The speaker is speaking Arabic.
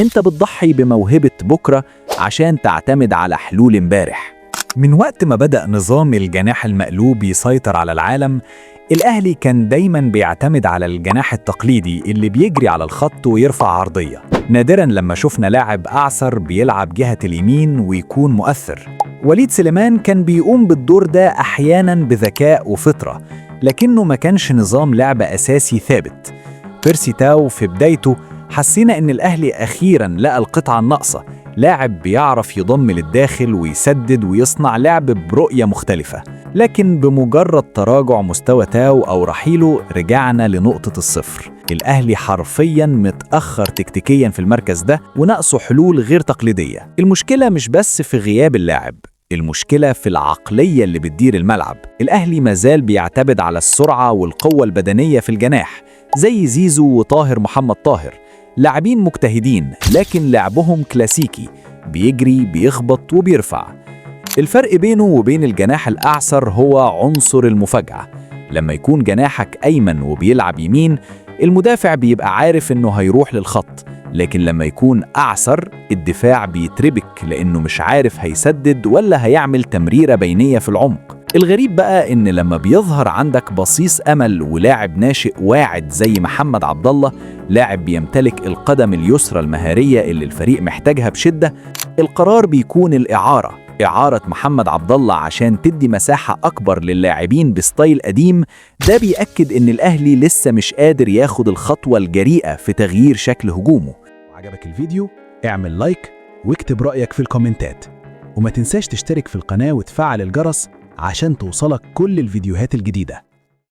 انت بتضحي بموهبة بكرة عشان تعتمد على حلول امبارح. من وقت ما بدأ نظام الجناح المقلوب يسيطر على العالم، الأهلي كان دايماً بيعتمد على الجناح التقليدي اللي بيجري على الخط ويرفع عرضية. نادراً لما شفنا لاعب أعصر بيلعب جهة اليمين ويكون مؤثر. وليد سليمان كان بيقوم بالدور ده أحياناً بذكاء وفطرة، لكنه ما كانش نظام لعبة أساسي ثابت. بيرسي تاو في بدايته حسينا إن الأهلي أخيراً لقى القطعة الناقصة، لاعب بيعرف يضم للداخل ويسدد ويصنع لعب برؤية مختلفة. لكن بمجرد تراجع مستوى تاو أو رحيله رجعنا لنقطة الصفر. الأهلي حرفياً متأخر تكتيكياً في المركز ده ونقصه حلول غير تقليدية. المشكلة مش بس في غياب اللاعب، المشكلة في العقلية اللي بتدير الملعب. الأهلي مازال بيعتمد على السرعة والقوة البدنية في الجناح، زي زيزو وطاهر محمد طاهر، لاعبين مجتهدين لكن لعبهم كلاسيكي، بيجري بيخبط وبيرفع. الفرق بينه وبين الجناح الأعسر هو عنصر المفاجأة. لما يكون جناحك أيمن وبيلعب يمين، المدافع بيبقى عارف إنه هيروح للخط، لكن لما يكون أعسر الدفاع بيتربك لأنه مش عارف هيسدد ولا هيعمل تمريرة بينية في العمق. الغريب بقى إن لما بيظهر عندك بصيص أمل ولاعب ناشئ واعد زي محمد عبد الله، لاعب بيمتلك القدم اليسرى المهارية اللي الفريق محتاجها بشدة، القرار بيكون إعارة محمد عبد الله عشان تدي مساحة أكبر للاعبين بستايل قديم. ده بيأكد إن الأهلي لسه مش قادر ياخد الخطوة الجريئة في تغيير شكل هجومه. عجبك الفيديو؟ اعمل لايك واكتب رأيك في الكومنتات، وما تنساش تشترك في القناة وتفعل الجرس عشان توصلك كل الفيديوهات الجديدة.